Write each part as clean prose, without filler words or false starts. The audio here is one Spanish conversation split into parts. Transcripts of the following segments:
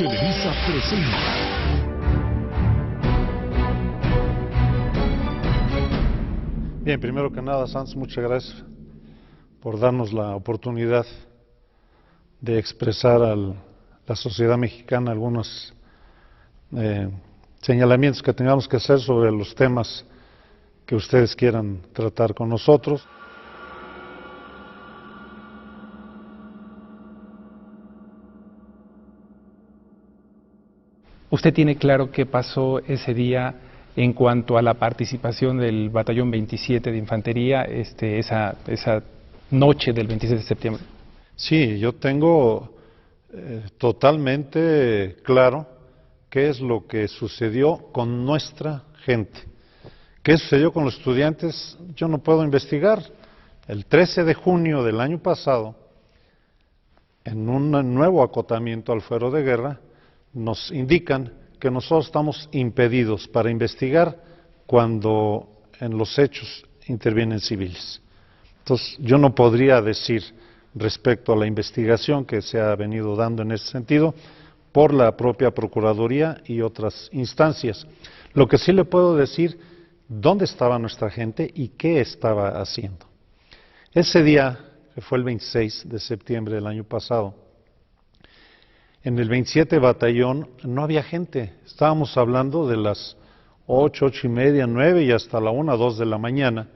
Televisa presenta. Bien, primero que nada, Sanz, muchas gracias por darnos la oportunidad de expresar a la sociedad mexicana algunos señalamientos que tengamos que hacer sobre los temas que ustedes quieran tratar con nosotros. ¿Usted tiene claro qué pasó ese día en cuanto a la participación del Batallón 27 de Infantería esa noche del 27 de septiembre? Sí, yo tengo totalmente claro qué es lo que sucedió con nuestra gente. ¿Qué sucedió con los estudiantes? Yo no puedo investigar. El 13 de junio del año pasado, en un nuevo acotamiento al fuero de guerra, nos indican que nosotros estamos impedidos para investigar cuando en los hechos intervienen civiles. Entonces, yo no podría decir respecto a la investigación que se ha venido dando en ese sentido por la propia Procuraduría y otras instancias. Lo que sí le puedo decir, dónde estaba nuestra gente y qué estaba haciendo. Ese día, que fue el 26 de septiembre del año pasado, en el 27 Batallón no había gente. Estábamos hablando de las 8, 8:30, 9 y hasta la 1, 2 de la mañana.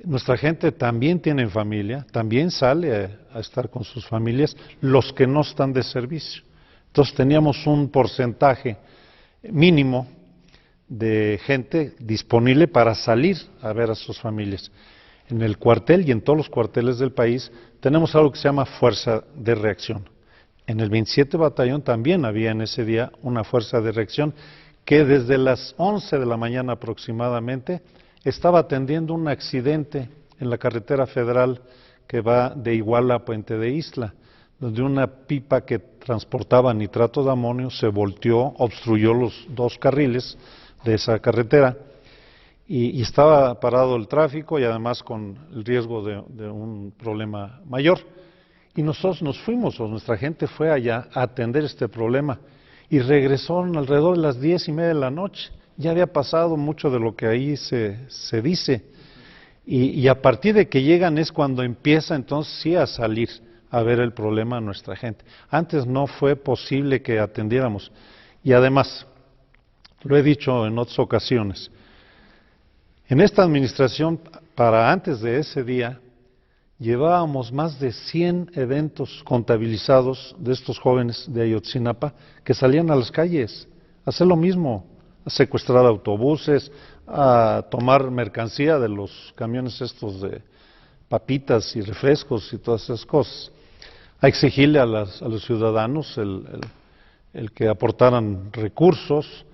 Nuestra gente también tiene familia, también sale a estar con sus familias, los que no están de servicio. Entonces teníamos un porcentaje mínimo de gente disponible para salir a ver a sus familias. En el cuartel y en todos los cuarteles del país tenemos algo que se llama fuerza de reacción. En el 27 Batallón también había en ese día una fuerza de reacción que desde las 11 de la mañana aproximadamente estaba atendiendo un accidente en la carretera federal que va de Iguala a Puente de Isla, donde una pipa que transportaba nitrato de amonio se volteó, obstruyó los dos carriles de esa carretera y estaba parado el tráfico y además con el riesgo de un problema mayor. Y nosotros nos fuimos, o nuestra gente fue allá a atender este problema y regresaron alrededor de las 10:30 de la noche. Ya había pasado mucho de lo que ahí se dice. Y a partir de que llegan es cuando empieza entonces sí a salir a ver el problema a nuestra gente. Antes no fue posible que atendiéramos. Y además, lo he dicho en otras ocasiones, en esta administración, para antes de ese día, llevábamos más de 100 eventos contabilizados de estos jóvenes de Ayotzinapa que salían a las calles a hacer lo mismo, a secuestrar autobuses, a tomar mercancía de los camiones estos de papitas y refrescos y todas esas cosas, a exigirle a los ciudadanos el que aportaran recursos,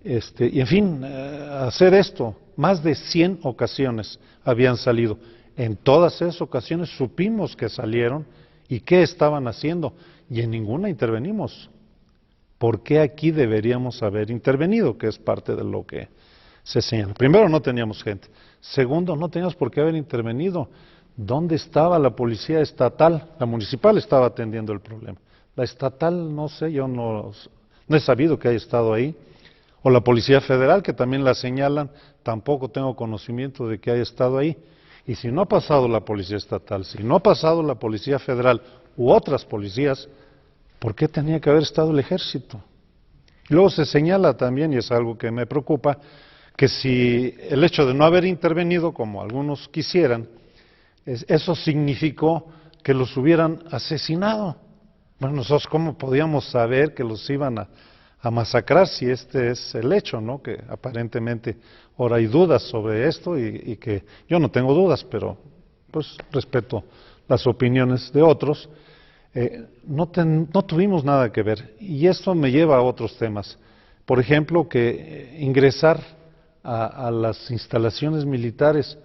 y en fin, a hacer esto. Más de 100 ocasiones habían salido. En todas esas ocasiones supimos que salieron y qué estaban haciendo, y en ninguna intervenimos. ¿Por qué aquí deberíamos haber intervenido? Que es parte de lo que se señala. Primero, no teníamos gente. Segundo, no teníamos por qué haber intervenido. ¿Dónde estaba la policía estatal? La municipal estaba atendiendo el problema. La estatal, no sé, yo no he sabido que haya estado ahí. O la Policía Federal, que también la señalan, tampoco tengo conocimiento de que haya estado ahí. Y si no ha pasado la Policía Estatal, si no ha pasado la Policía Federal u otras policías, ¿por qué tenía que haber estado el Ejército? Y luego se señala también, y es algo que me preocupa, que si el hecho de no haber intervenido, como algunos quisieran, eso significó que los hubieran asesinado. Bueno, nosotros ¿cómo podíamos saber que los iban a masacrar si este es el hecho, ¿no? Que aparentemente ahora hay dudas sobre esto y que yo no tengo dudas, pero pues respeto las opiniones de otros. No tuvimos nada que ver, y esto me lleva a otros temas. Por ejemplo, que ingresar a las instalaciones militares,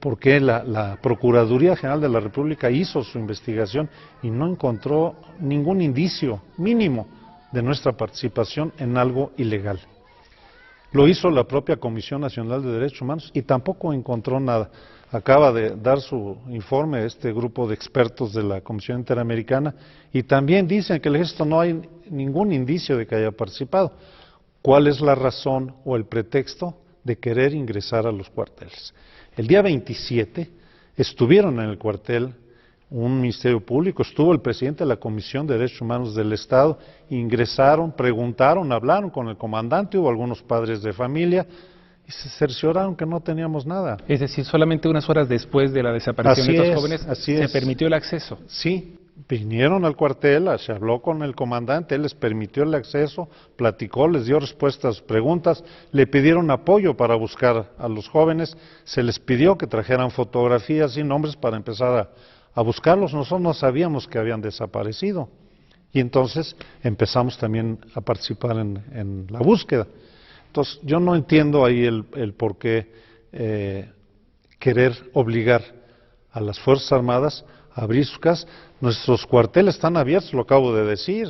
porque la Procuraduría General de la República hizo su investigación y no encontró ningún indicio mínimo de nuestra participación en algo ilegal. Lo hizo la propia Comisión Nacional de Derechos Humanos y tampoco encontró nada. Acaba de dar su informe este grupo de expertos de la Comisión Interamericana y también dicen que el ejército no hay ningún indicio de que haya participado. ¿Cuál es la razón o el pretexto de querer ingresar a los cuarteles? El día 27 estuvieron en el cuartel un ministerio público, estuvo el presidente de la Comisión de Derechos Humanos del Estado, ingresaron, preguntaron, hablaron con el comandante, hubo algunos padres de familia y se cercioraron que no teníamos nada. Es decir, solamente unas horas después de la desaparición de estos jóvenes se permitió el acceso. Sí, vinieron al cuartel, se habló con el comandante, él les permitió el acceso, platicó, les dio respuestas a sus preguntas, le pidieron apoyo para buscar a los jóvenes, se les pidió que trajeran fotografías y nombres para empezar a buscarlos. Nosotros no sabíamos que habían desaparecido y entonces empezamos también a participar en la búsqueda. Entonces yo no entiendo ahí el por qué querer obligar a las Fuerzas Armadas a abrir sus casas. Nuestros cuarteles están abiertos, lo acabo de decir.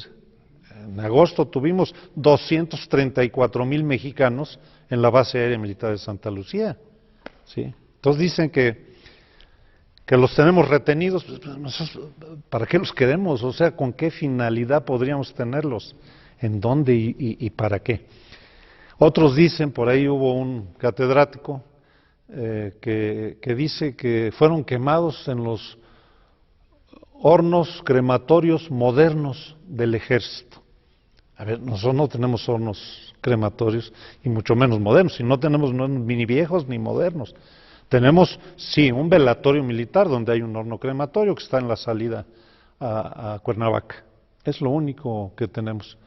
En agosto tuvimos 234,000 mexicanos en la base aérea militar de Santa Lucía. ¿Sí? Entonces dicen que los tenemos retenidos. ¿Para qué los queremos? O sea, ¿con qué finalidad podríamos tenerlos? ¿En dónde y para qué? Otros dicen, por ahí hubo un catedrático que dice que fueron quemados en los hornos crematorios modernos del ejército. A ver, nosotros no tenemos hornos crematorios y mucho menos modernos, y no tenemos ni viejos ni modernos. Tenemos, sí, un velatorio militar donde hay un horno crematorio que está en la salida a Cuernavaca. Es lo único que tenemos.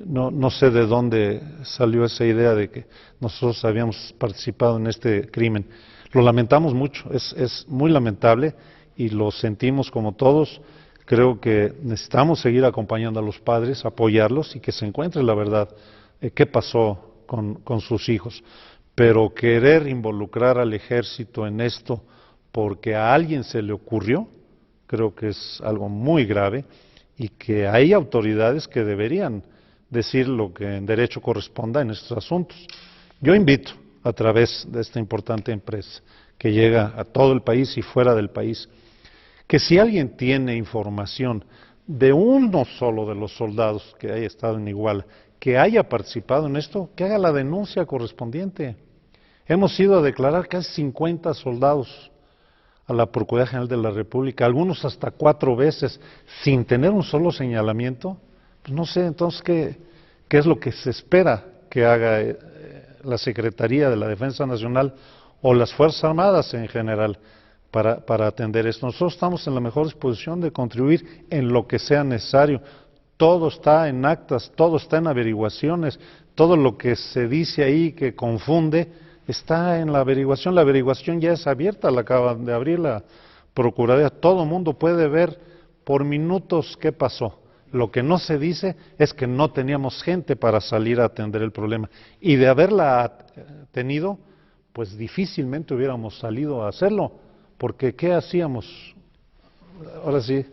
No sé de dónde salió esa idea de que nosotros habíamos participado en este crimen. Lo lamentamos mucho, es muy lamentable y lo sentimos como todos. Creo que necesitamos seguir acompañando a los padres, apoyarlos y que se encuentre la verdad, qué pasó con sus hijos. Pero querer involucrar al ejército en esto porque a alguien se le ocurrió, creo que es algo muy grave y que hay autoridades que deberían decir lo que en derecho corresponda en estos asuntos. Yo invito, a través de esta importante empresa que llega a todo el país y fuera del país, que si alguien tiene información de uno solo de los soldados que haya estado en Iguala, que haya participado en esto, que haga la denuncia correspondiente. Hemos ido a declarar casi 50 soldados a la Procuraduría General de la República, algunos hasta 4 veces, sin tener un solo señalamiento. Pues no sé, entonces, ¿qué es lo que se espera que haga la Secretaría de la Defensa Nacional o las Fuerzas Armadas en general para atender esto? Nosotros estamos en la mejor disposición de contribuir en lo que sea necesario. Todo está en actas, todo está en averiguaciones, todo lo que se dice ahí que confunde está en la averiguación ya es abierta, la acaban de abrir la Procuraduría, todo el mundo puede ver por minutos qué pasó. Lo que no se dice es que no teníamos gente para salir a atender el problema y de haberla tenido, pues difícilmente hubiéramos salido a hacerlo, porque ¿qué hacíamos? Ahora sí,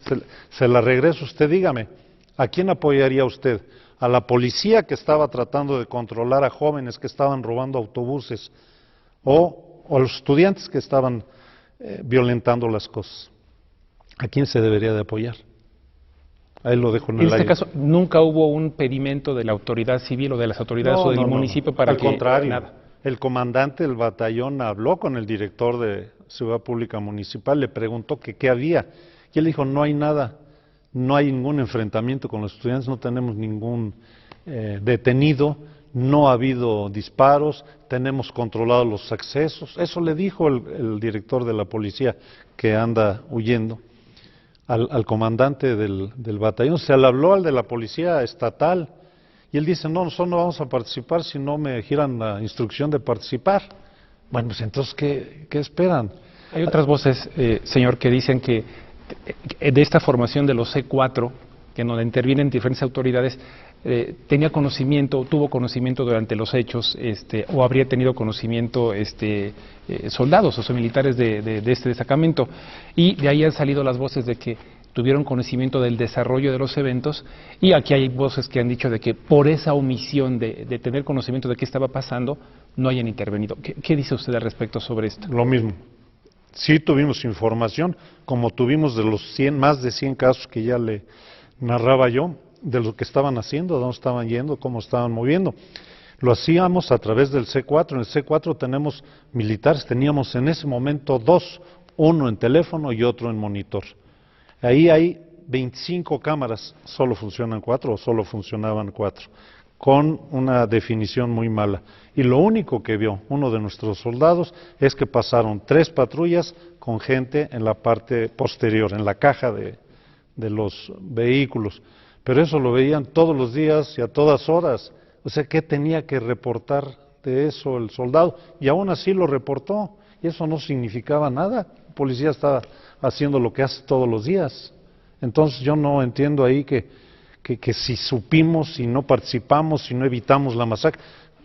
se la regreso, usted dígame, ¿a quién apoyaría usted? ¿A la policía que estaba tratando de controlar a jóvenes que estaban robando autobuses o a los estudiantes que estaban violentando las cosas? ¿A quién se debería de apoyar? Ahí lo dejo en el aire. En este caso, ¿nunca hubo un pedimento de la autoridad civil o de las autoridades o del municipio para al contrario, nada? El comandante del batallón habló con el director de Seguridad Pública Municipal, le preguntó que qué había, y él dijo, no hay nada, no hay ningún enfrentamiento con los estudiantes, no tenemos ningún detenido, no ha habido disparos, tenemos controlados los accesos. Eso le dijo el director de la policía que anda huyendo al comandante del batallón. Se le habló al de la policía estatal y él dice, no, nosotros no vamos a participar si no me giran la instrucción de participar. Bueno, pues entonces, ¿qué esperan? Hay otras voces, señor, que dicen que de esta formación de los C4, que en donde intervienen diferentes autoridades, tenía conocimiento, tuvo conocimiento durante los hechos, o habría tenido conocimiento soldados o militares de este destacamento. Y de ahí han salido las voces de que tuvieron conocimiento del desarrollo de los eventos, y aquí hay voces que han dicho de que por esa omisión de tener conocimiento de qué estaba pasando, no hayan intervenido. ¿Qué dice usted al respecto sobre esto? Lo mismo. Sí tuvimos información, como tuvimos de los más de 100 casos que ya le narraba yo, de lo que estaban haciendo, dónde estaban yendo, cómo estaban moviendo. Lo hacíamos a través del C4. En el C4 tenemos militares, teníamos en ese momento dos, uno en teléfono y otro en monitor. Ahí hay 25 cámaras, solo funcionan 4 o solo funcionaban 4, con una definición muy mala. Y lo único que vio uno de nuestros soldados es que pasaron 3 patrullas con gente en la parte posterior, en la caja de los vehículos. Pero eso lo veían todos los días y a todas horas. O sea, ¿qué tenía que reportar de eso el soldado? Y aún así lo reportó, y eso no significaba nada. El policía estaba haciendo lo que hace todos los días. Entonces yo no entiendo ahí que si supimos, si no participamos, si no evitamos la masacre,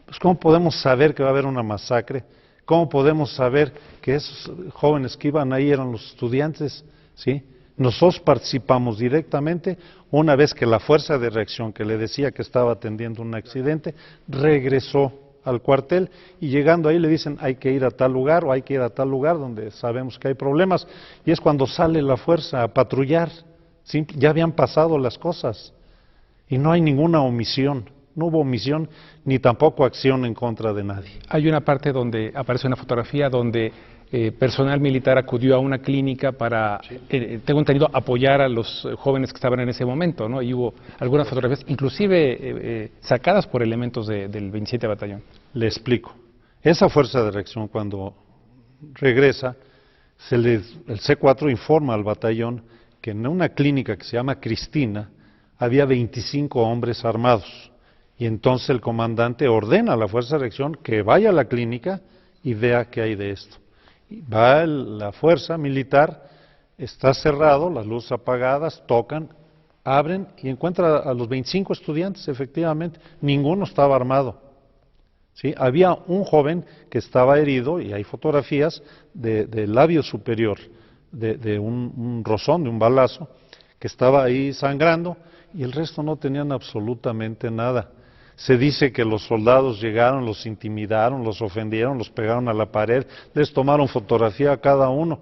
pues ¿cómo podemos saber que va a haber una masacre? ¿Cómo podemos saber que esos jóvenes que iban ahí eran los estudiantes? ¿Sí? Nosotros participamos directamente una vez que la fuerza de reacción que le decía que estaba atendiendo un accidente regresó al cuartel, y llegando ahí le dicen hay que ir a tal lugar o hay que ir a tal lugar donde sabemos que hay problemas, y es cuando sale la fuerza a patrullar. Ya habían pasado las cosas y no hay ninguna omisión, no hubo omisión ni tampoco acción en contra de nadie. Hay una parte donde aparece una fotografía donde personal militar acudió a una clínica para, tengo entendido, apoyar a los jóvenes que estaban en ese momento, ¿no? Y hubo algunas fotografías, inclusive sacadas por elementos del 27 Batallón. Le explico. Esa fuerza de reacción, cuando regresa, el C4 informa al batallón que en una clínica que se llama Cristina había 25 hombres armados. Y entonces el comandante ordena a la fuerza de reacción que vaya a la clínica y vea qué hay de esto. Va la fuerza militar, está cerrado, las luces apagadas, tocan, abren y encuentra a los 25 estudiantes, efectivamente, ninguno estaba armado. ¿Sí? Había un joven que estaba herido, y hay fotografías del labio superior, de un rozón, de un balazo, que estaba ahí sangrando, y el resto no tenían absolutamente nada. Se dice que los soldados llegaron, los intimidaron, los ofendieron, los pegaron a la pared, les tomaron fotografía a cada uno.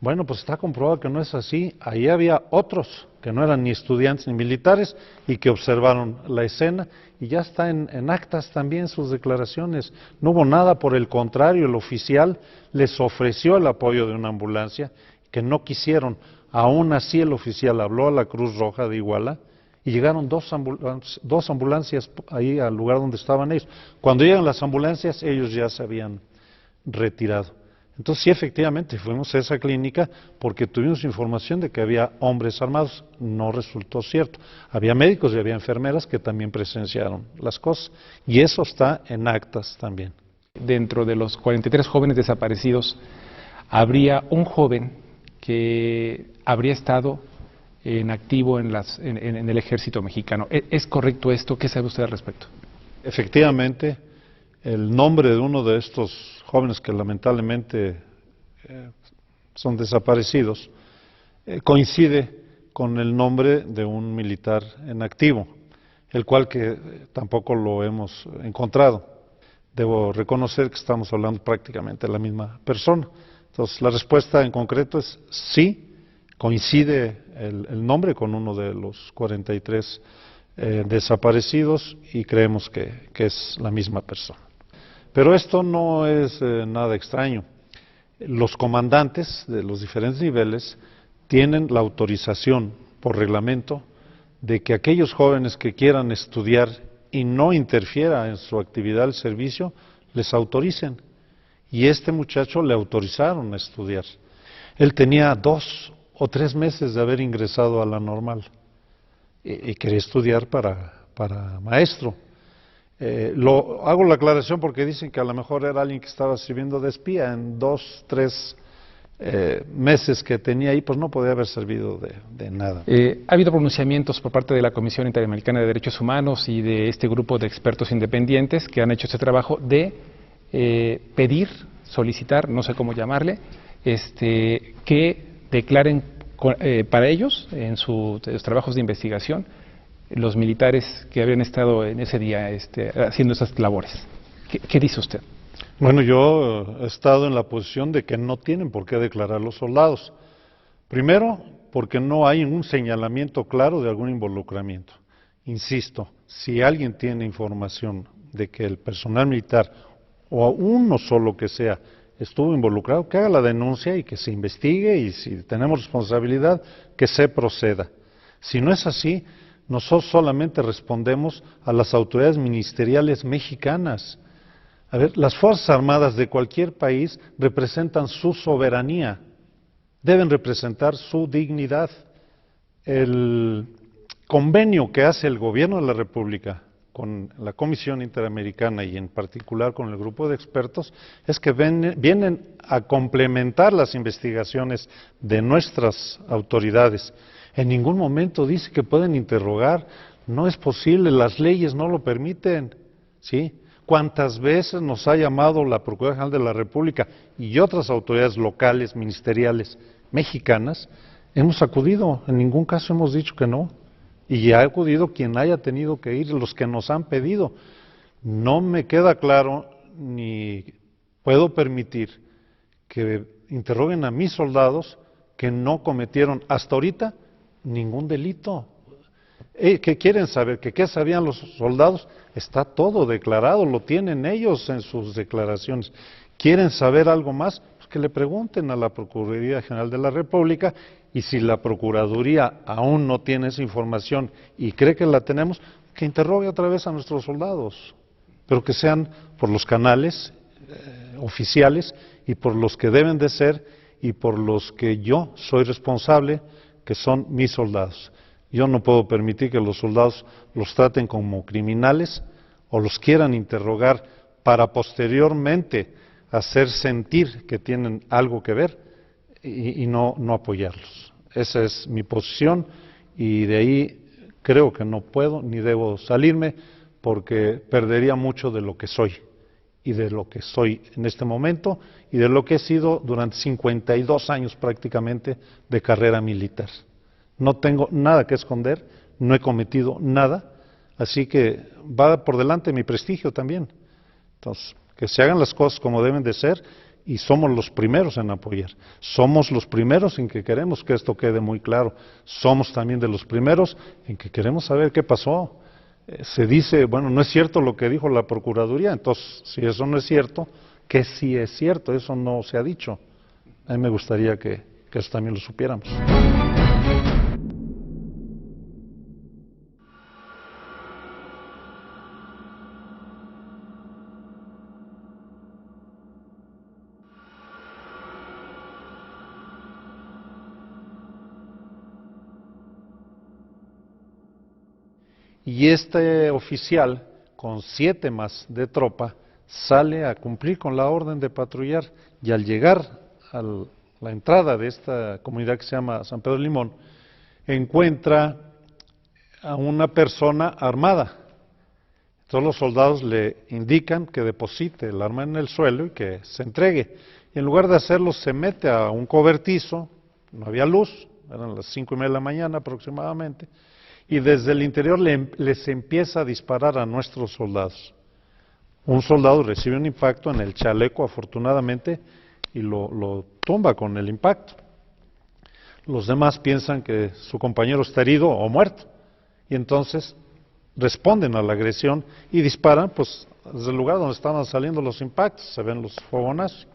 Bueno, pues está comprobado que no es así. Ahí había otros que no eran ni estudiantes ni militares y que observaron la escena, y ya está en actas también sus declaraciones. No hubo nada, por el contrario, el oficial les ofreció el apoyo de una ambulancia, que no quisieron. Aún así el oficial habló a la Cruz Roja de Iguala, y llegaron dos ambulancias ahí al lugar donde estaban ellos. Cuando llegan las ambulancias, ellos ya se habían retirado. Entonces sí, efectivamente, fuimos a esa clínica porque tuvimos información de que había hombres armados. No resultó cierto. Había médicos y había enfermeras que también presenciaron las cosas. Y eso está en actas también. Dentro de los 43 jóvenes desaparecidos, habría un joven que habría estado en activo en el ejército mexicano. ¿Es correcto esto? ¿Qué sabe usted al respecto? Efectivamente, el nombre de uno de estos jóvenes que lamentablemente son desaparecidos coincide con el nombre de un militar en activo, el cual que tampoco lo hemos encontrado. Debo reconocer que estamos hablando prácticamente de la misma persona. Entonces, la respuesta en concreto es sí. Coincide el nombre con uno de los 43 desaparecidos, y creemos que es la misma persona. Pero esto no es nada extraño. Los comandantes de los diferentes niveles tienen la autorización por reglamento de que aquellos jóvenes que quieran estudiar y no interfiera en su actividad al servicio, les autoricen. Y este muchacho le autorizaron a estudiar. Él tenía 2 o 3 meses de haber ingresado a la normal y quería estudiar para maestro. Hago la aclaración porque dicen que a lo mejor era alguien que estaba sirviendo de espía. En 2, 3 meses que tenía ahí, pues no podía haber servido de nada. Ha habido pronunciamientos por parte de la Comisión Interamericana de Derechos Humanos y de este grupo de expertos independientes que han hecho este trabajo de pedir, solicitar, no sé cómo llamarle, que declaren para ellos, en sus trabajos de investigación, los militares que habían estado en ese día haciendo esas labores. ¿Qué dice usted? Bueno, yo he estado en la posición de que no tienen por qué declarar los soldados. Primero, porque no hay un señalamiento claro de algún involucramiento. Insisto, si alguien tiene información de que el personal militar, o uno solo que sea, estuvo involucrado, que haga la denuncia y que se investigue, y si tenemos responsabilidad, que se proceda. Si no es así, nosotros solamente respondemos a las autoridades ministeriales mexicanas. A ver, las Fuerzas Armadas de cualquier país representan su soberanía, deben representar su dignidad. El convenio que hace el Gobierno de la República con la Comisión Interamericana y en particular con el grupo de expertos es que vienen a complementar las investigaciones de nuestras autoridades. En ningún momento dice que pueden interrogar, no es posible, las leyes no lo permiten, ¿sí? ¿Cuántas veces nos ha llamado la Procuraduría General de la República y otras autoridades locales, ministeriales, mexicanas? Hemos acudido, en ningún caso hemos dicho que no. Y ha acudido quien haya tenido que ir, los que nos han pedido. No me queda claro ni puedo permitir que interroguen a mis soldados que no cometieron hasta ahorita ningún delito. ¿Qué quieren saber? ¿Qué sabían los soldados? Está todo declarado, lo tienen ellos en sus declaraciones. ¿Quieren saber algo más? Pues que le pregunten a la Procuraduría General de la República, y si la Procuraduría aún no tiene esa información y cree que la tenemos, que interrogue otra vez a nuestros soldados, pero que sean por los canales oficiales y por los que deben de ser y por los que yo soy responsable, que son mis soldados. Yo no puedo permitir que los soldados los traten como criminales o los quieran interrogar para posteriormente hacer sentir que tienen algo que ver y no apoyarlos. Esa es mi posición y de ahí creo que no puedo ni debo salirme porque perdería mucho de lo que soy y de lo que soy en este momento y de lo que he sido durante 52 años prácticamente de carrera militar. No tengo nada que esconder, no he cometido nada, así que va por delante mi prestigio también. Entonces, que se hagan las cosas como deben de ser y somos los primeros en apoyar. Somos los primeros en que queremos que esto quede muy claro. Somos también de los primeros en que queremos saber qué pasó. Se dice, bueno, no es cierto lo que dijo la Procuraduría, entonces, si eso no es cierto, ¿qué sí es cierto? Eso no se ha dicho. A mí me gustaría que eso también lo supiéramos. Y este oficial, con 7 más de tropa, sale a cumplir con la orden de patrullar y al llegar a la entrada de esta comunidad que se llama San Pedro de Limón, encuentra a una persona armada. Todos los soldados le indican que deposite el arma en el suelo y que se entregue. Y en lugar de hacerlo se mete a un cobertizo, no había luz, eran las 5:30 de la mañana aproximadamente, y desde el interior les empieza a disparar a nuestros soldados. Un soldado recibe un impacto en el chaleco, afortunadamente, y lo tumba con el impacto. Los demás piensan que su compañero está herido o muerto, y entonces responden a la agresión y disparan, pues, desde el lugar donde estaban saliendo los impactos, se ven los fogonazos.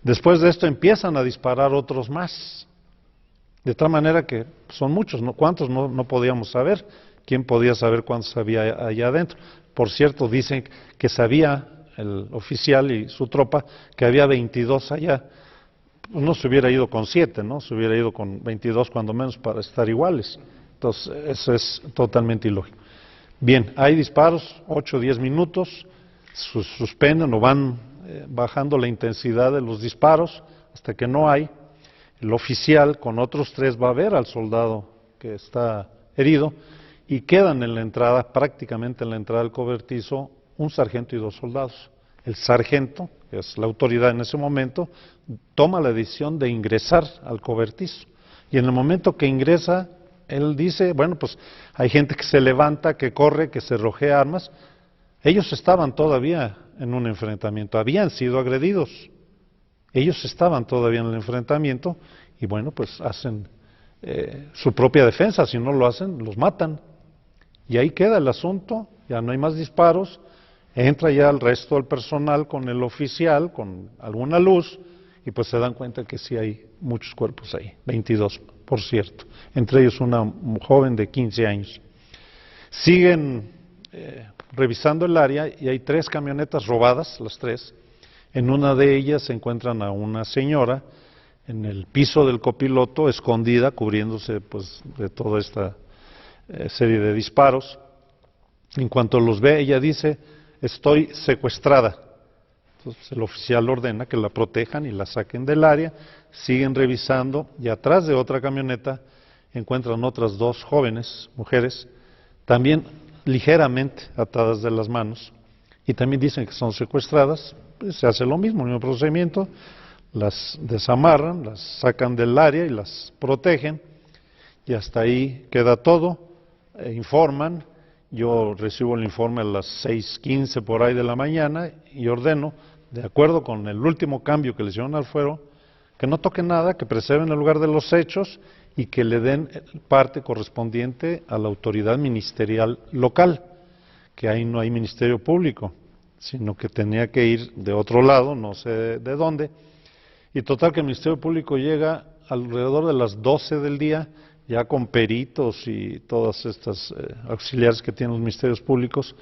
Después de esto empiezan a disparar otros más. De tal manera que son muchos, ¿no? ¿Cuántos no podíamos saber? ¿Quién podía saber cuántos había allá adentro? Por cierto, dicen que sabía el oficial y su tropa que había 22 allá. Pues no se hubiera ido con 7, ¿no? Se hubiera ido con 22 cuando menos para estar iguales. Entonces, eso es totalmente ilógico. Bien, hay disparos, 8 o 10 minutos, suspenden o van bajando la intensidad de los disparos hasta que no hay. El oficial con otros 3 va a ver al soldado que está herido y quedan en la entrada, prácticamente en la entrada del cobertizo, un sargento y 2 soldados. El sargento, que es la autoridad en ese momento, toma la decisión de ingresar al cobertizo Y en el momento que ingresa, él dice, bueno, pues hay gente que se levanta, que corre, que se rojea armas. Ellos estaban todavía en un enfrentamiento, habían sido agredidos. Ellos estaban todavía en el enfrentamiento y bueno, pues hacen su propia defensa. Si no lo hacen, los matan. Y ahí queda el asunto, ya no hay más disparos. Entra ya el resto del personal con el oficial, con alguna luz, y pues se dan cuenta que sí hay muchos cuerpos ahí, 22, por cierto, entre ellos una joven de 15 años. Siguen revisando el área y hay 3 camionetas robadas, las 3. En una de ellas se encuentran a una señora en el piso del copiloto, escondida, cubriéndose pues de toda esta serie de disparos. En cuanto los ve, ella dice, estoy secuestrada. Entonces el oficial ordena que la protejan y la saquen del área. Siguen revisando y atrás de otra camioneta encuentran otras 2 jóvenes, mujeres, también ligeramente atadas de las manos, y también dicen que son secuestradas. Pues se hace lo mismo, el mismo procedimiento, las desamarran, las sacan del área y las protegen, y hasta ahí queda todo. Informan, yo recibo el informe a las 6:15 por ahí de la mañana y ordeno, de acuerdo con el último cambio que le hicieron al fuero, que no toquen nada, que preserven el lugar de los hechos y que le den parte correspondiente a la autoridad ministerial local, que ahí no hay ministerio público, sino que tenía que ir de otro lado, no sé de dónde, y total que el Ministerio Público llega alrededor de las 12 del día, ya con peritos y todas estas auxiliares que tienen los ministerios públicos,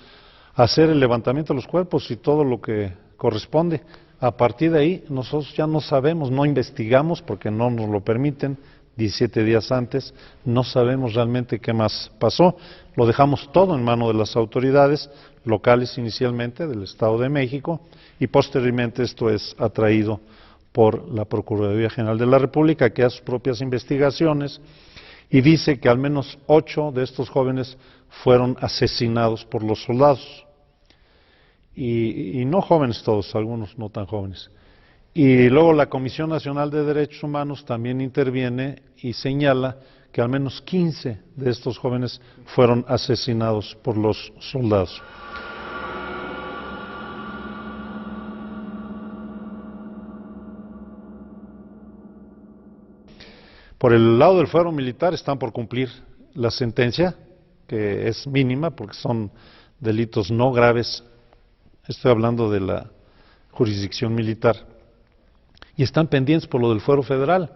a hacer el levantamiento de los cuerpos y todo lo que corresponde. A partir de ahí nosotros ya no sabemos, no investigamos porque no nos lo permiten, 17 días antes, no sabemos realmente qué más pasó. Lo dejamos todo en manos de las autoridades locales inicialmente, del Estado de México, y posteriormente esto es atraído por la Procuraduría General de la República, que hace sus propias investigaciones y dice que al menos 8 de estos jóvenes fueron asesinados por los soldados. Y no jóvenes todos, algunos no tan jóvenes. Y luego la Comisión Nacional de Derechos Humanos también interviene y señala que al menos 15 de estos jóvenes fueron asesinados por los soldados. Por el lado del fuero militar están por cumplir la sentencia, que es mínima porque son delitos no graves. Estoy hablando de la jurisdicción militar. Y están pendientes por lo del fuero federal.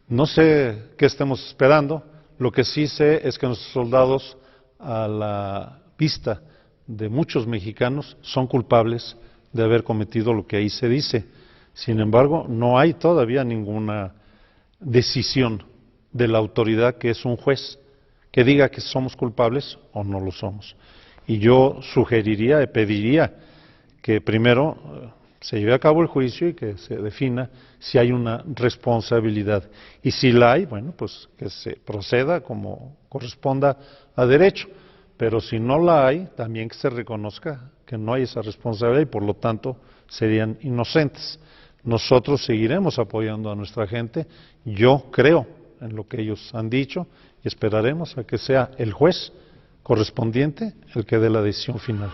No sé qué estemos esperando. Lo que sí sé es que nuestros soldados, a la vista de muchos mexicanos, son culpables de haber cometido lo que ahí se dice. Sin embargo, no hay todavía ninguna decisión de la autoridad, que es un juez, que diga que somos culpables o no lo somos. Y yo sugeriría, pediría que primero se lleve a cabo el juicio y que se defina si hay una responsabilidad. Y si la hay, bueno, pues que se proceda como corresponda a derecho. Pero si no la hay, también que se reconozca que no hay esa responsabilidad y por lo tanto serían inocentes. Nosotros seguiremos apoyando a nuestra gente. Yo creo en lo que ellos han dicho y esperaremos a que sea el juez correspondiente el que dé la decisión final.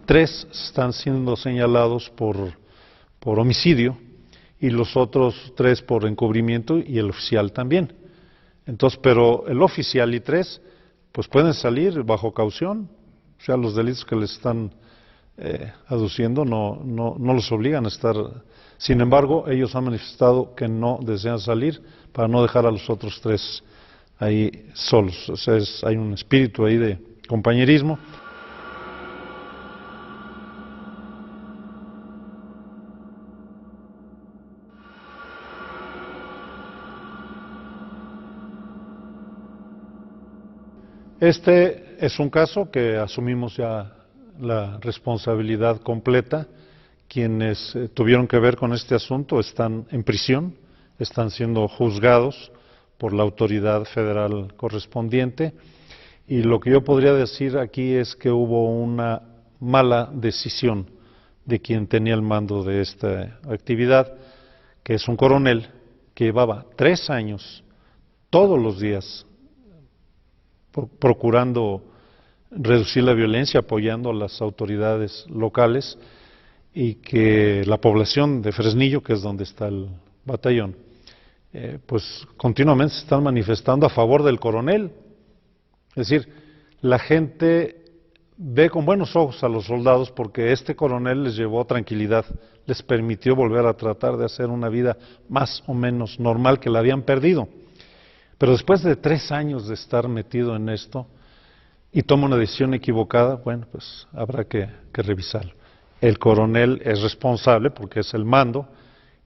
Tres están siendo señalados por homicidio y los otros 3 por encubrimiento y el oficial también. Entonces, pero el oficial y 3 pues pueden salir bajo caución, o sea, los delitos que les están aduciendo no los obligan a estar. Sin embargo, ellos han manifestado que no desean salir para no dejar a los otros 3 ahí solos. O sea, hay un espíritu ahí de compañerismo. Este es un caso que asumimos ya la responsabilidad completa. Quienes tuvieron que ver con este asunto están en prisión, están siendo juzgados por la autoridad federal correspondiente. Y lo que yo podría decir aquí es que hubo una mala decisión de quien tenía el mando de esta actividad, que es un coronel que llevaba 3 años todos los días procurando reducir la violencia, apoyando a las autoridades locales, y que la población de Fresnillo, que es donde está el batallón, pues continuamente se están manifestando a favor del coronel. Es decir, la gente ve con buenos ojos a los soldados porque este coronel les llevó tranquilidad, les permitió volver a tratar de hacer una vida más o menos normal que la habían perdido. Pero después de 3 años de estar metido en esto y toma una decisión equivocada, bueno, pues habrá que revisarlo. El coronel es responsable porque es el mando,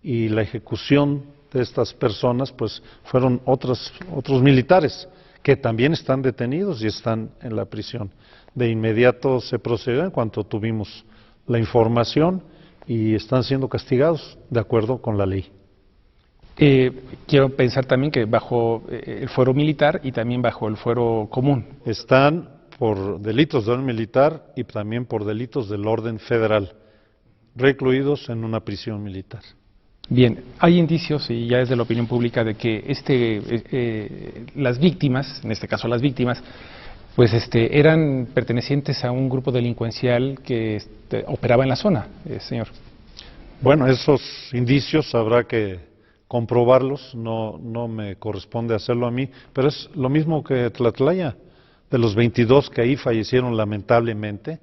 y la ejecución de estas personas pues fueron otros militares que también están detenidos y están en la prisión. De inmediato se procedió en cuanto tuvimos la información y están siendo castigados de acuerdo con la ley. Quiero pensar también que bajo el fuero militar y también bajo el fuero común. Están por delitos de orden militar y también por delitos del orden federal, recluidos en una prisión militar. Bien, hay indicios, y ya es de la opinión pública, de que las víctimas, en este caso las víctimas, pues eran pertenecientes a un grupo delincuencial que operaba en la zona, señor. Bueno, esos indicios habrá que comprobarlos, no me corresponde hacerlo a mí, pero es lo mismo que Tlatlaya. De los 22 que ahí fallecieron lamentablemente,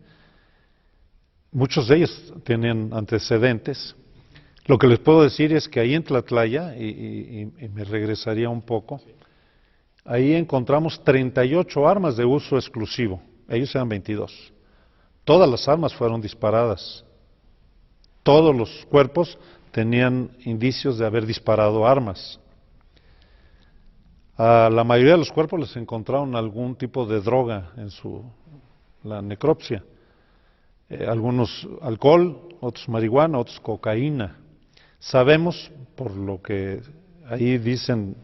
muchos de ellos tienen antecedentes. Lo que les puedo decir es que ahí en Tlatlaya, y me regresaría un poco, ahí encontramos 38 armas de uso exclusivo, ellos eran 22. Todas las armas fueron disparadas, todos los cuerpos tenían indicios de haber disparado armas. A la mayoría de los cuerpos les encontraron algún tipo de droga en la necropsia. Algunos alcohol, otros marihuana, otros cocaína. Sabemos, por lo que ahí dicen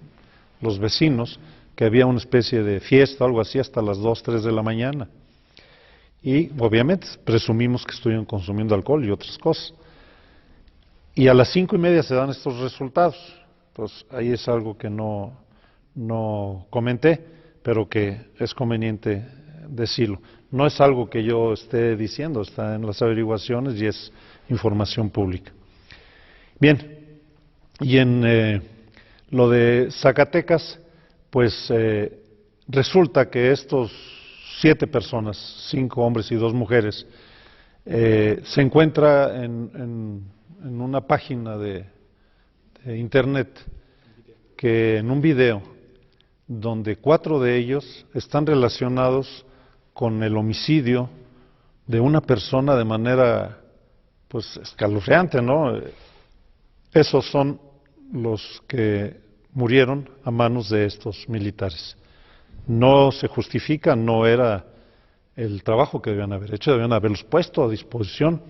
los vecinos, que había una especie de fiesta o algo así hasta las 2, 3 de la mañana. Y obviamente presumimos que estuvieron consumiendo alcohol y otras cosas. Y a las 5:30 se dan estos resultados. Pues ahí es algo que no comenté, pero que es conveniente decirlo. No es algo que yo esté diciendo, está en las averiguaciones y es información pública. Bien, y en lo de Zacatecas, pues resulta que estos 7 personas, 5 hombres y 2 mujeres, se encuentra en una página de internet, que en un video, donde 4 de ellos están relacionados con el homicidio de una persona de manera pues escalofriante, ¿no? Esos son los que murieron a manos de estos militares. No se justifica, no era el trabajo que debían haber hecho, debían haberlos puesto a disposición,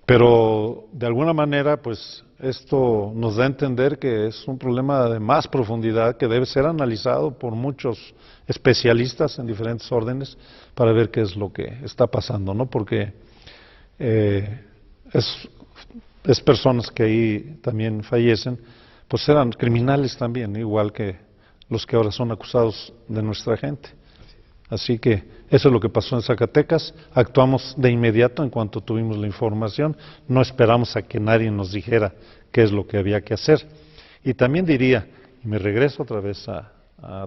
pero de alguna manera pues esto nos da a entender que es un problema de más profundidad que debe ser analizado por muchos especialistas en diferentes órdenes para ver qué es lo que está pasando, ¿no? Porque es personas que ahí también fallecen, pues eran criminales también, igual que los que ahora son acusados de nuestra gente. Así que eso es lo que pasó en Zacatecas. Actuamos de inmediato en cuanto tuvimos la información. No esperamos a que nadie nos dijera qué es lo que había que hacer. Y también diría, y me regreso otra vez a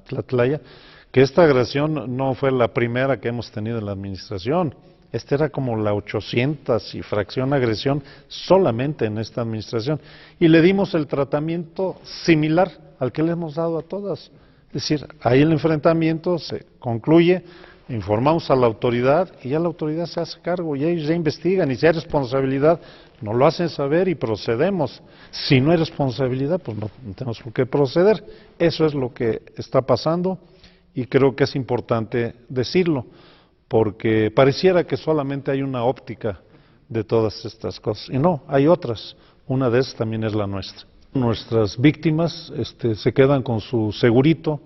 Tlatlaya, que esta agresión no fue la primera que hemos tenido en la administración. Esta era como la 800 y fracción agresión solamente en esta administración. Y le dimos el tratamiento similar al que le hemos dado a todas. Es decir, ahí el enfrentamiento se concluye, informamos a la autoridad y ya la autoridad se hace cargo y ellos ya investigan, y si hay responsabilidad nos lo hacen saber y procedemos. Si no hay responsabilidad, pues no tenemos por qué proceder. Eso es lo que está pasando y creo que es importante decirlo, porque pareciera que solamente hay una óptica de todas estas cosas, y no, hay otras. Una de esas también es la nuestra. Nuestras víctimas se quedan con su segurito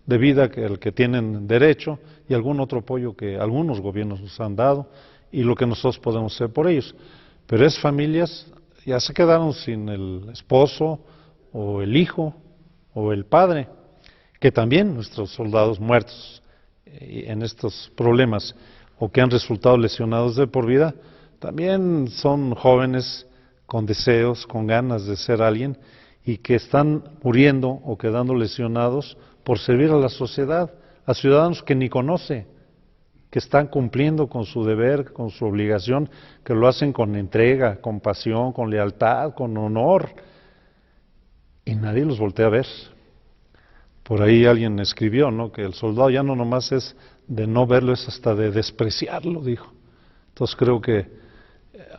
de vida al que tienen derecho y algún otro apoyo que algunos gobiernos nos han dado y lo que nosotros podemos hacer por ellos. pero es familias, ya se quedaron sin el esposo o el hijo o el padre, que también nuestros soldados muertos en estos problemas o que han resultado lesionados de por vida, también son jóvenes con deseos, con ganas de ser alguien y que están muriendo o quedando lesionados por servir a la sociedad, a ciudadanos que ni conoce, que están cumpliendo con su deber, con su obligación, que lo hacen con entrega, con pasión, con lealtad, con honor, y nadie los voltea a ver. Por ahí alguien escribió, ¿no?, que el soldado ya no nomás es de no verlo, es hasta de despreciarlo, dijo. Entonces creo que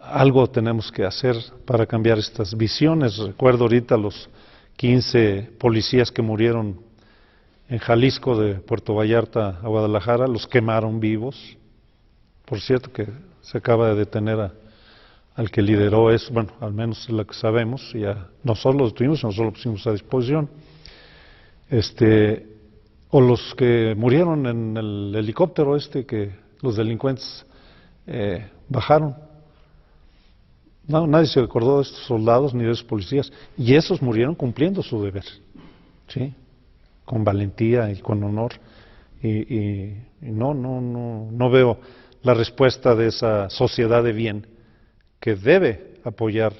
algo tenemos que hacer para cambiar estas visiones. Recuerdo ahorita los 15 policías que murieron en Jalisco, de Puerto Vallarta a Guadalajara, los quemaron vivos. Por cierto que se acaba de detener al que lideró eso, bueno, al menos es lo que sabemos, ya nosotros lo detuvimos, nosotros lo pusimos a disposición. O los que murieron en el helicóptero que los delincuentes bajaron. No, nadie se acordó de estos soldados ni de esos policías, y esos murieron cumpliendo su deber, ¿sí?, con valentía y con honor, y no veo la respuesta de esa sociedad de bien que debe apoyar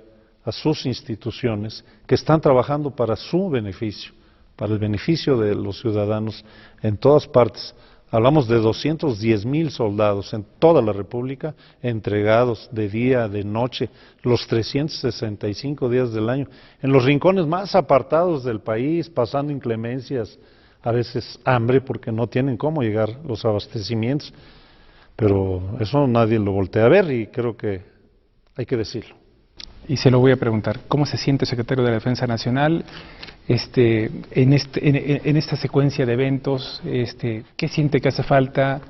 a sus instituciones que están trabajando para su beneficio, para el beneficio de los ciudadanos en todas partes. Hablamos de 210,000 soldados en toda la República, entregados de día, de noche, los 365 días del año, en los rincones más apartados del país, pasando inclemencias, a veces hambre, porque no tienen cómo llegar los abastecimientos. Pero eso nadie lo voltea a ver y creo que hay que decirlo. Y se lo voy a preguntar, ¿cómo se siente, secretario de la Defensa Nacional, en esta secuencia de eventos? ¿Qué siente que hace falta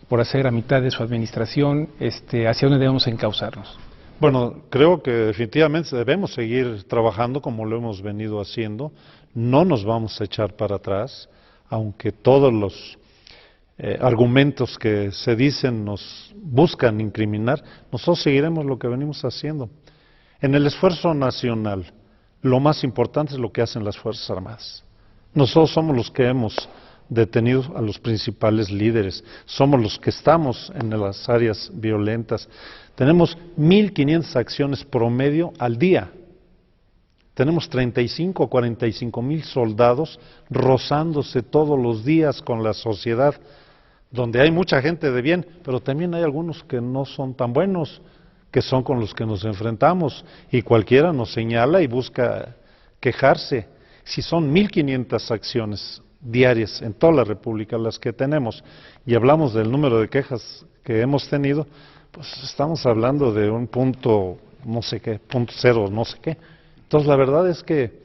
por hacer a mitad de su administración? ¿Hacia dónde debemos encauzarnos? Bueno, creo que definitivamente debemos seguir trabajando como lo hemos venido haciendo. No nos vamos a echar para atrás, aunque todos los argumentos que se dicen nos buscan incriminar. Nosotros seguiremos lo que venimos haciendo. En el esfuerzo nacional, lo más importante es lo que hacen las Fuerzas Armadas. Nosotros somos los que hemos detenido a los principales líderes, somos los que estamos en las áreas violentas. Tenemos 1,500 acciones promedio al día. Tenemos 35 o 45,000 soldados rozándose todos los días con la sociedad, donde hay mucha gente de bien, pero también hay algunos que no son tan buenos, que son con los que nos enfrentamos, y cualquiera nos señala y busca quejarse. Si son 1,500 acciones diarias en toda la República las que tenemos, y hablamos del número de quejas que hemos tenido, pues estamos hablando de un punto, no sé qué, punto cero, no sé qué. Entonces la verdad es que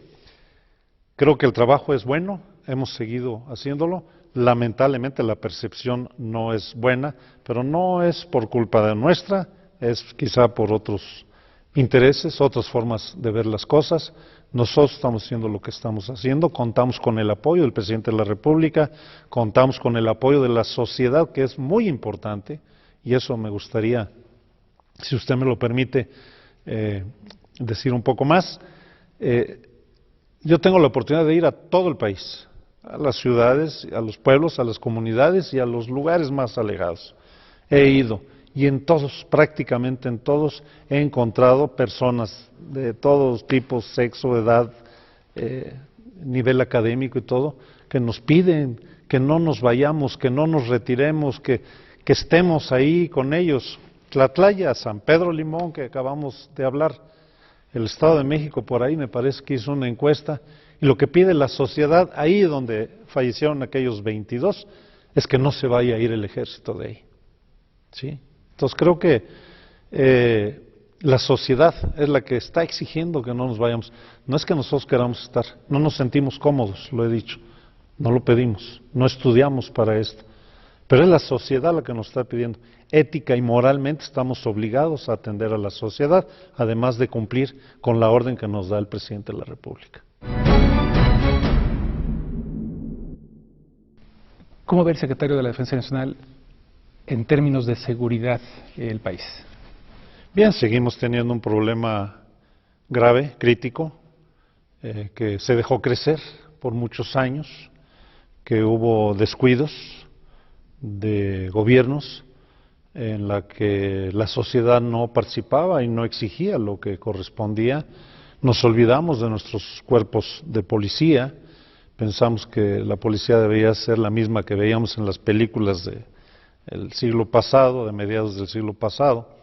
creo que el trabajo es bueno, hemos seguido haciéndolo. Lamentablemente la percepción no es buena, pero no es por culpa de nuestra, es quizá por otros intereses, otras formas de ver las cosas. Nosotros estamos haciendo lo que estamos haciendo, contamos con el apoyo del presidente de la República, contamos con el apoyo de la sociedad, que es muy importante, y eso me gustaría, si usted me lo permite, decir un poco más. Yo tengo la oportunidad de ir a todo el país, a las ciudades, a los pueblos, a las comunidades y a los lugares más alejados. He ido. Y en todos, prácticamente en todos, he encontrado personas de todos tipos, sexo, edad, nivel académico y todo, que nos piden que no nos vayamos, que no nos retiremos, que estemos ahí con ellos. Tlatlaya, San Pedro Limón, que acabamos de hablar, el Estado de México por ahí me parece que hizo una encuesta, y lo que pide la sociedad, ahí donde fallecieron aquellos 22, es que no se vaya a ir el ejército de ahí. ¿Sí? Entonces creo que la sociedad es la que está exigiendo que no nos vayamos. No es que nosotros queramos estar, no nos sentimos cómodos, lo he dicho, no lo pedimos, no estudiamos para esto, pero es la sociedad la que nos está pidiendo. Ética y moralmente estamos obligados a atender a la sociedad, además de cumplir con la orden que nos da el presidente de la República. ¿Cómo ve el secretario de la Defensa Nacional en términos de seguridad el país? Bien, seguimos teniendo un problema grave, crítico, que se dejó crecer por muchos años, que hubo descuidos de gobiernos en la que la sociedad no participaba y no exigía lo que correspondía. Nos olvidamos de nuestros cuerpos de policía, pensamos que la policía debía ser la misma que veíamos en las películas del siglo pasado, de mediados del siglo pasado,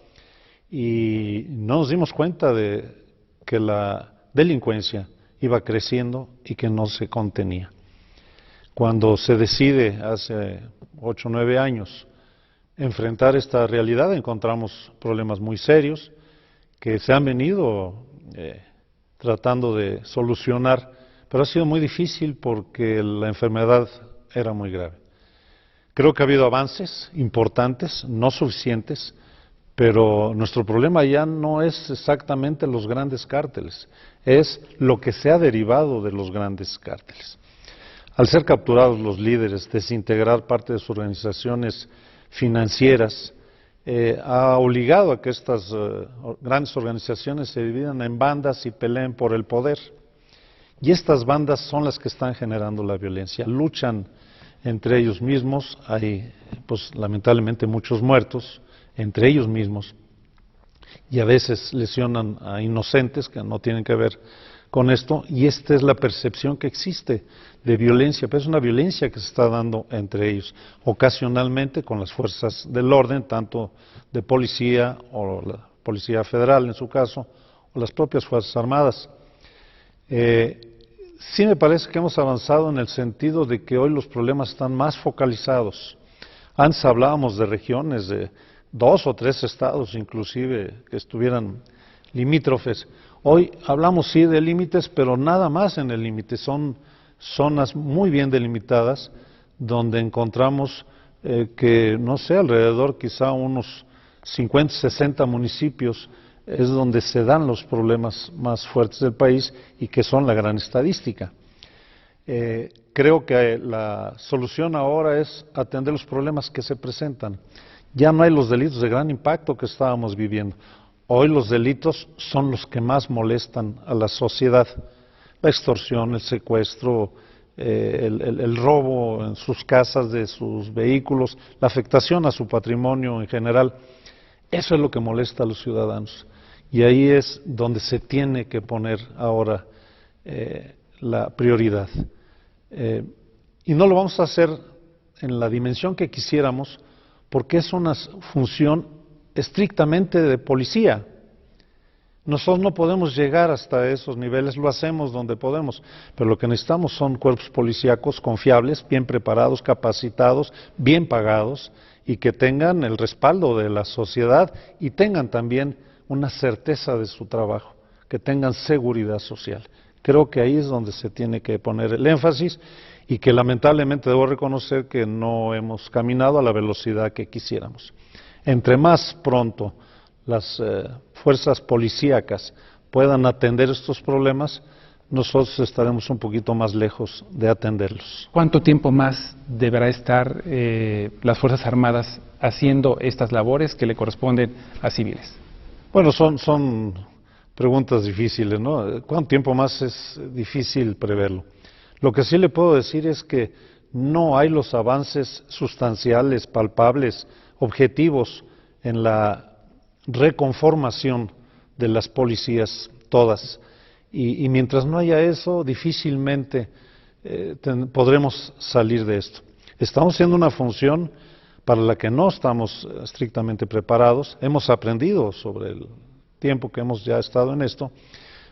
y no nos dimos cuenta de que la delincuencia iba creciendo y que no se contenía. Cuando se decide hace 8 o 9 años enfrentar esta realidad, encontramos problemas muy serios que se han venido tratando de solucionar, pero ha sido muy difícil porque la enfermedad era muy grave. Creo que ha habido avances importantes, no suficientes, pero nuestro problema ya no es exactamente los grandes cárteles, es lo que se ha derivado de los grandes cárteles. Al ser capturados los líderes, desintegrar parte de sus organizaciones financieras, ha obligado a que estas grandes organizaciones se dividan en bandas y peleen por el poder. Y estas bandas son las que están generando la violencia, luchan entre ellos mismos, hay pues lamentablemente muchos muertos entre ellos mismos y a veces lesionan a inocentes que no tienen que ver con esto, y esta es la percepción que existe de violencia, pero es una violencia que se está dando entre ellos, ocasionalmente con las fuerzas del orden, tanto de policía o la Policía Federal en su caso, o las propias Fuerzas Armadas. Sí me parece que hemos avanzado en el sentido de que hoy los problemas están más focalizados. Antes hablábamos de regiones, de 2 o 3 estados inclusive que estuvieran limítrofes. Hoy hablamos sí de límites, pero nada más en el límite. Son zonas muy bien delimitadas donde encontramos que, no sé, alrededor quizá unos 50, 60 municipios es donde se dan los problemas más fuertes del país y que son la gran estadística. Creo que la solución ahora es atender los problemas que se presentan. Ya no hay los delitos de gran impacto que estábamos viviendo. Hoy los delitos son los que más molestan a la sociedad. La extorsión, el secuestro, el robo en sus casas, de sus vehículos, la afectación a su patrimonio en general. Eso es lo que molesta a los ciudadanos. Y ahí es donde se tiene que poner ahora la prioridad. Y no lo vamos a hacer en la dimensión que quisiéramos, porque es una función estrictamente de policía. Nosotros no podemos llegar hasta esos niveles, lo hacemos donde podemos, pero lo que necesitamos son cuerpos policíacos confiables, bien preparados, capacitados, bien pagados y que tengan el respaldo de la sociedad y tengan también una certeza de su trabajo, que tengan seguridad social. Creo que ahí es donde se tiene que poner el énfasis y que lamentablemente debo reconocer que no hemos caminado a la velocidad que quisiéramos. Entre más pronto las fuerzas policíacas puedan atender estos problemas, nosotros estaremos un poquito más lejos de atenderlos. ¿Cuánto tiempo más deberá estar las Fuerzas Armadas haciendo estas labores que le corresponden a civiles? Bueno, son preguntas difíciles, ¿no? ¿Cuánto tiempo más? Es difícil preverlo. Lo que sí le puedo decir es que no hay los avances sustanciales, palpables, objetivos en la reconformación de las policías todas. Y mientras no haya eso, difícilmente podremos salir de esto. Estamos haciendo una función para la que no estamos estrictamente preparados. Hemos aprendido sobre el tiempo que hemos ya estado en esto,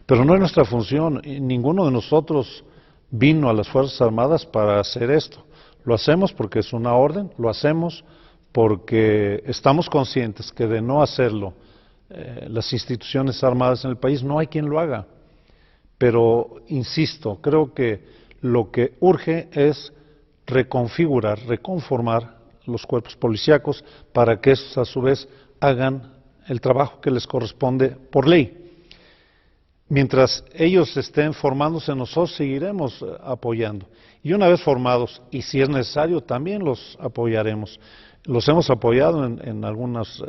pero no es nuestra función. Y ninguno de nosotros vino a las Fuerzas Armadas para hacer esto. Lo hacemos porque es una orden, lo hacemos porque estamos conscientes que de no hacerlo, las instituciones armadas en el país, no hay quien lo haga. Pero, insisto, creo que lo que urge es reconfigurar, reconformar los cuerpos policíacos para que estos a su vez hagan el trabajo que les corresponde por ley. Mientras ellos estén formándose, nosotros seguiremos apoyando. Y una vez formados, y si es necesario, también los apoyaremos. Los hemos apoyado en algunos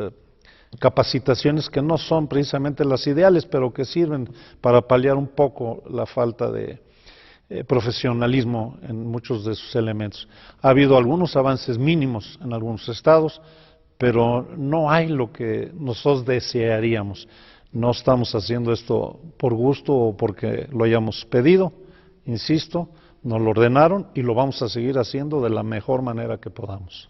capacitaciones que no son precisamente las ideales, pero que sirven para paliar un poco la falta de profesionalismo en muchos de sus elementos. Ha habido algunos avances mínimos en algunos estados, pero no hay lo que nosotros desearíamos. No estamos haciendo esto por gusto o porque lo hayamos pedido, insisto, nos lo ordenaron y lo vamos a seguir haciendo de la mejor manera que podamos.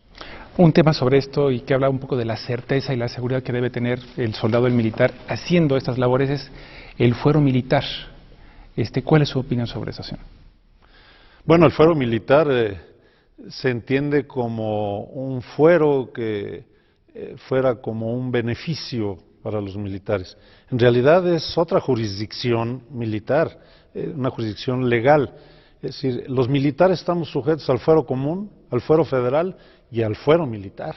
Un tema sobre esto y que habla un poco de la certeza y la seguridad que debe tener el soldado, el militar, haciendo estas labores es el fuero militar. ¿Cuál es su opinión sobre eso, señor? Bueno, el fuero militar se entiende como un fuero que fuera como un beneficio para los militares. En realidad es otra jurisdicción militar, una jurisdicción legal. Es decir, los militares estamos sujetos al fuero común, al fuero federal y al fuero militar.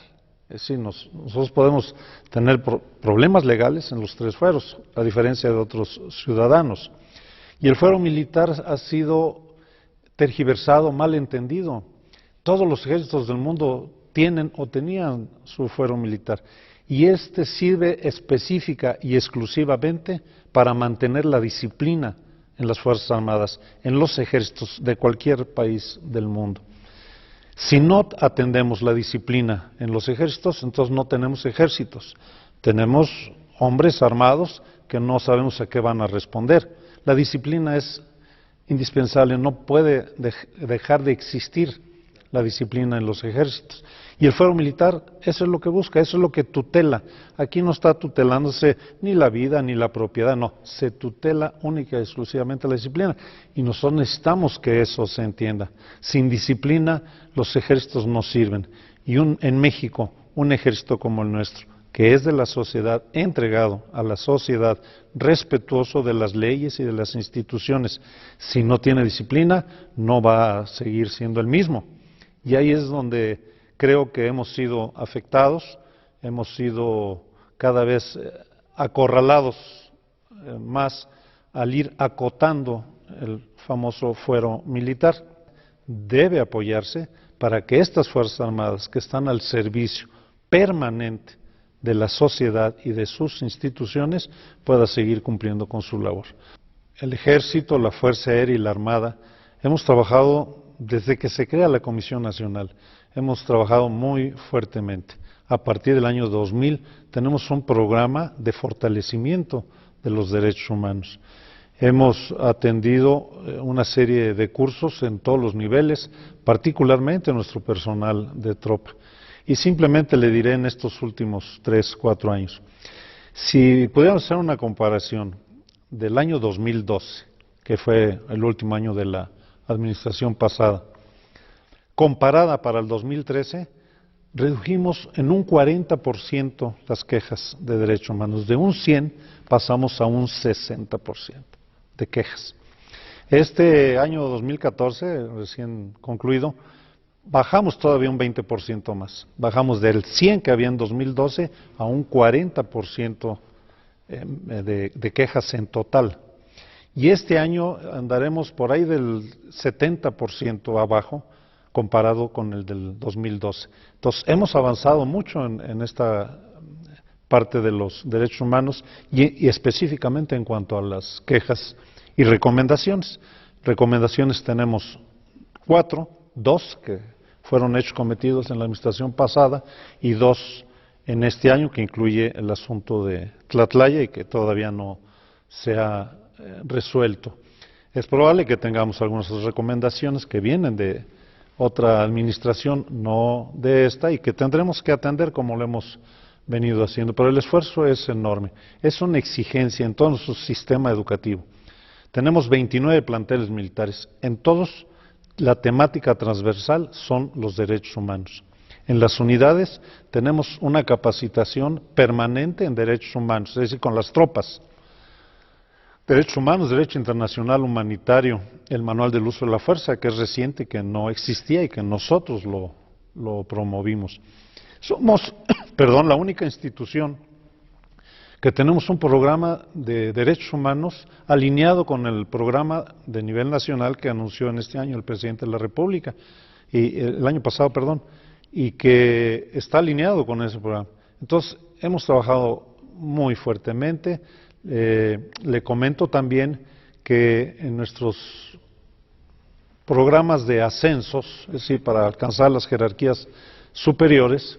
Es decir, nosotros podemos tener problemas legales en los tres fueros, a diferencia de otros ciudadanos. Y el fuero militar ha sido tergiversado, mal entendido. Todos los ejércitos del mundo tienen o tenían su fuero militar. Y sirve específica y exclusivamente para mantener la disciplina en las Fuerzas Armadas, en los ejércitos de cualquier país del mundo. Si no atendemos la disciplina en los ejércitos, entonces no tenemos ejércitos. Tenemos hombres armados que no sabemos a qué van a responder. La disciplina es indispensable, no puede dejar de existir la disciplina en los ejércitos. Y el fuero militar, eso es lo que busca, eso es lo que tutela. Aquí no está tutelándose ni la vida ni la propiedad, no, se tutela única y exclusivamente la disciplina. Y nosotros necesitamos que eso se entienda. Sin disciplina, los ejércitos no sirven. Y en México, un ejército como el nuestro, que es de la sociedad, entregado a la sociedad, respetuoso de las leyes y de las instituciones, si no tiene disciplina, no va a seguir siendo el mismo. Y ahí es donde creo que hemos sido afectados, hemos sido cada vez acorralados más al ir acotando el famoso fuero militar. Debe apoyarse para que estas Fuerzas Armadas, que están al servicio permanente de la sociedad y de sus instituciones, pueda seguir cumpliendo con su labor. El Ejército, la Fuerza Aérea y la Armada hemos trabajado desde que se crea la Comisión Nacional, hemos trabajado muy fuertemente. A partir del año 2000 tenemos un programa de fortalecimiento de los derechos humanos. Hemos atendido una serie de cursos en todos los niveles, particularmente nuestro personal de tropa. Y simplemente le diré en estos últimos 3, 4 años, si pudiéramos hacer una comparación del año 2012, que fue el último año de la administración pasada, comparada para el 2013, redujimos en un 40% las quejas de derechos humanos. De un 100 pasamos a un 60% de quejas. Este año 2014, recién concluido, bajamos todavía un 20% más. Bajamos del 100 que había en 2012 a un 40% de quejas en total. Y este año andaremos por ahí del 70% abajo comparado con el del 2012. Entonces, hemos avanzado mucho en esta parte de los derechos humanos y específicamente en cuanto a las quejas y recomendaciones. Recomendaciones tenemos 4, 2 que fueron hechos cometidos en la administración pasada y 2 en este año, que incluye el asunto de Tlatlaya y que todavía no se ha resuelto. Es probable que tengamos algunas recomendaciones que vienen de otra administración, no de esta, y que tendremos que atender como lo hemos venido haciendo, pero el esfuerzo es enorme. Es una exigencia en todo nuestro sistema educativo. Tenemos 29 planteles militares. En todos, la temática transversal son los derechos humanos. En las unidades tenemos una capacitación permanente en derechos humanos, es decir, con las tropas. Derechos humanos, derecho internacional humanitario, el manual del uso de la fuerza, que es reciente, que no existía y que nosotros lo promovimos. Somos, la única institución que tenemos un programa de derechos humanos alineado con el programa de nivel nacional que anunció en este año el presidente de la República, y el año pasado, y que está alineado con ese programa. Entonces, hemos trabajado muy fuertemente. Le comento también que en nuestros programas de ascensos, es decir, para alcanzar las jerarquías superiores,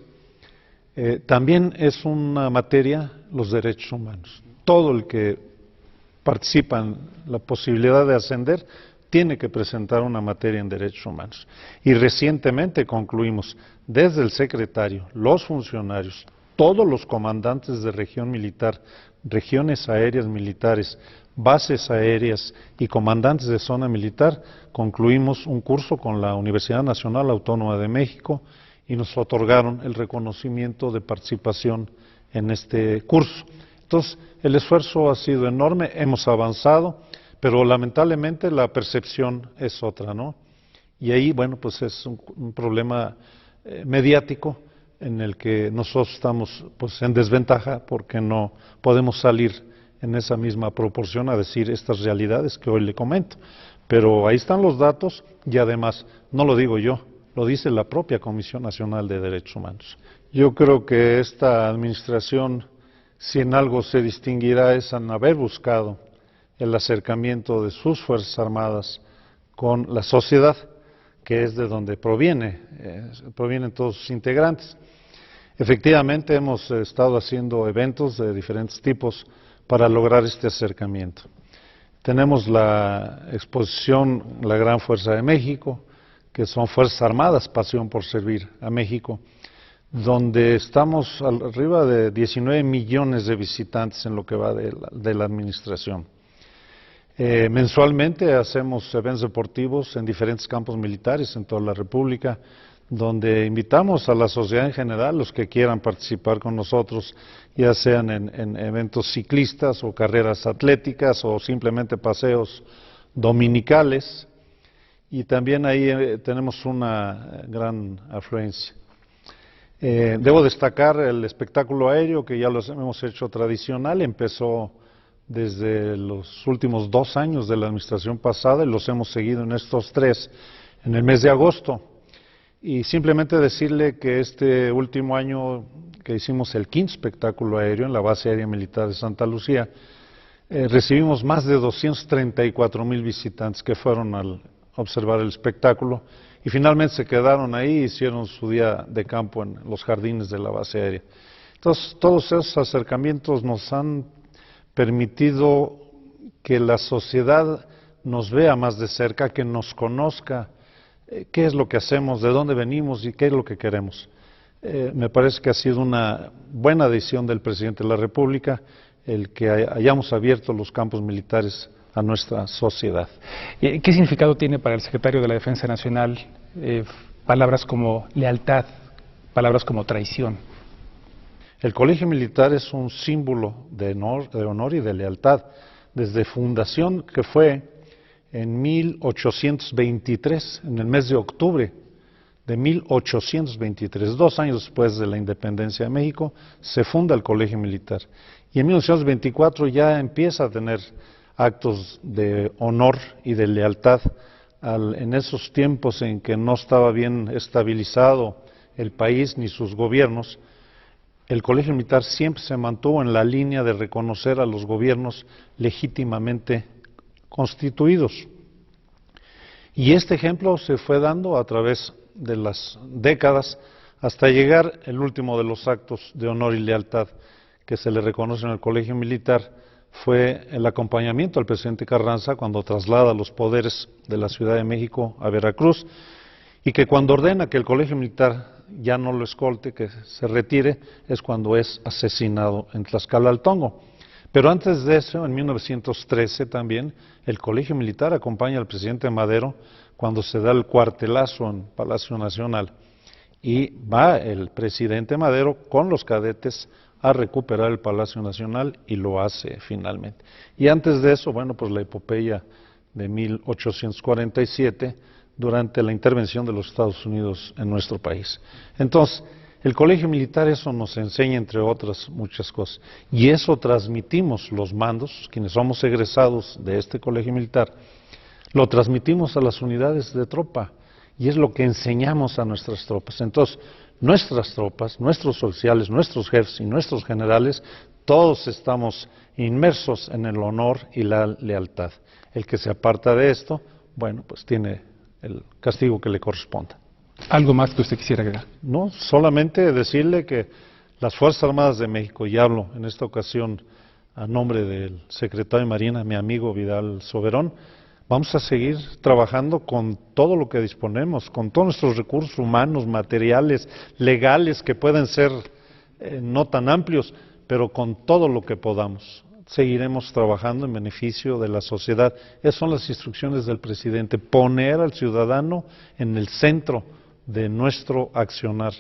también es una materia los derechos humanos. Todo el que participa en la posibilidad de ascender tiene que presentar una materia en derechos humanos. Y recientemente concluimos, desde el secretario, los funcionarios, todos los comandantes de región militar, regiones aéreas militares, bases aéreas y comandantes de zona militar, concluimos un curso con la Universidad Nacional Autónoma de México y nos otorgaron el reconocimiento de participación en este curso. Entonces, el esfuerzo ha sido enorme, hemos avanzado, pero lamentablemente la percepción es otra, ¿no? Y ahí, bueno, pues es un problema mediático en el que nosotros estamos pues en desventaja porque no podemos salir en esa misma proporción a decir estas realidades que hoy le comento. Pero ahí están los datos y además, no lo digo yo, lo dice la propia Comisión Nacional de Derechos Humanos. Yo creo que esta administración, si en algo se distinguirá, es en haber buscado el acercamiento de sus Fuerzas Armadas con la sociedad, que es de donde provienen todos sus integrantes. Efectivamente, hemos estado haciendo eventos de diferentes tipos para lograr este acercamiento. Tenemos la exposición La Gran Fuerza de México, que son Fuerzas Armadas, Pasión por Servir a México, donde estamos arriba de 19 millones de visitantes en lo que va de la administración. Mensualmente hacemos eventos deportivos en diferentes campos militares en toda la República, donde invitamos a la sociedad en general, los que quieran participar con nosotros, ya sean en eventos ciclistas o carreras atléticas o simplemente paseos dominicales, y también ahí tenemos una gran afluencia. Debo destacar el espectáculo aéreo, que ya lo hemos hecho tradicional, empezó desde los últimos 2 años de la administración pasada y los hemos seguido en estos 3 en el mes de agosto. Y simplemente decirle que este último año que hicimos el 15 espectáculo aéreo en la base aérea militar de Santa Lucía, recibimos más de 234,000 visitantes que fueron al observar el espectáculo y finalmente se quedaron ahí y hicieron su día de campo en los jardines de la base aérea. Entonces, todos esos acercamientos nos han permitido que la sociedad nos vea más de cerca, que nos conozca qué es lo que hacemos, de dónde venimos y qué es lo que queremos. Me parece que ha sido una buena decisión del presidente de la República el que hayamos abierto los campos militares a nuestra sociedad. ¿Qué significado tiene para el secretario de la Defensa Nacional palabras como lealtad, palabras como traición? El Colegio Militar es un símbolo de honor y de lealtad. Desde fundación, que fue en 1823, en el mes de octubre de 1823, 2 años después de la independencia de México, se funda el Colegio Militar. Y en 1924 ya empieza a tener actos de honor y de lealtad en esos tiempos en que no estaba bien estabilizado el país ni sus gobiernos. El Colegio Militar siempre se mantuvo en la línea de reconocer a los gobiernos legítimamente constituidos. Y este ejemplo se fue dando a través de las décadas hasta llegar el último de los actos de honor y lealtad que se le reconoce en el Colegio Militar, fue el acompañamiento al presidente Carranza cuando traslada los poderes de la Ciudad de México a Veracruz, y que cuando ordena que el Colegio Militar ya no lo escolte, que se retire, es cuando es asesinado en Tlaxcala-Altongo. Pero antes de eso, en 1913 también, el Colegio Militar acompaña al presidente Madero cuando se da el cuartelazo en Palacio Nacional, y va el presidente Madero con los cadetes a recuperar el Palacio Nacional y lo hace finalmente. Y antes de eso, bueno, pues la epopeya de 1847 durante la intervención de los Estados Unidos en nuestro país. Entonces, el Colegio Militar eso nos enseña, entre otras muchas cosas, y eso transmitimos los mandos, quienes somos egresados de este Colegio Militar, lo transmitimos a las unidades de tropa, y es lo que enseñamos a nuestras tropas. Entonces, nuestras tropas, nuestros oficiales, nuestros jefes y nuestros generales, todos estamos inmersos en el honor y la lealtad. El que se aparta de esto, bueno, pues tiene el castigo que le corresponda. ¿Algo más que usted quisiera agregar? No, solamente decirle que las Fuerzas Armadas de México, y hablo en esta ocasión a nombre del secretario de Marina, mi amigo Vidal Soberón, vamos a seguir trabajando con todo lo que disponemos, con todos nuestros recursos humanos, materiales, legales, que pueden ser no tan amplios, pero con todo lo que podamos. Seguiremos trabajando en beneficio de la sociedad. Esas son las instrucciones del presidente, poner al ciudadano en el centro de nuestro accionar.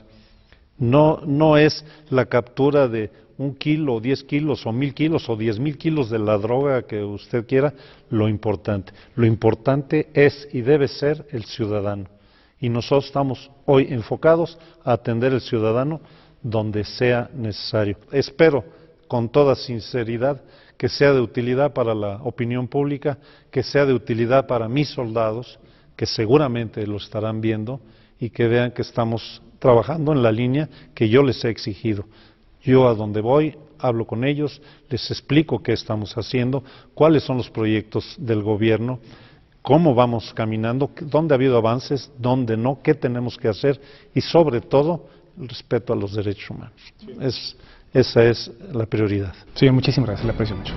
No es la captura de 1 kilo, 10 kilos, o 1000 kilos, o 10,000 kilos de la droga que usted quiera, lo importante. Lo importante es y debe ser el ciudadano. Y nosotros estamos hoy enfocados a atender al ciudadano donde sea necesario. Espero, con toda sinceridad, que sea de utilidad para la opinión pública, que sea de utilidad para mis soldados, que seguramente lo estarán viendo, y que vean que estamos trabajando en la línea que yo les he exigido. Yo a donde voy, hablo con ellos, les explico qué estamos haciendo, cuáles son los proyectos del gobierno, cómo vamos caminando, dónde ha habido avances, dónde no, qué tenemos que hacer y sobre todo el respeto a los derechos humanos. Esa es la prioridad. Señor, muchísimas gracias, le aprecio mucho.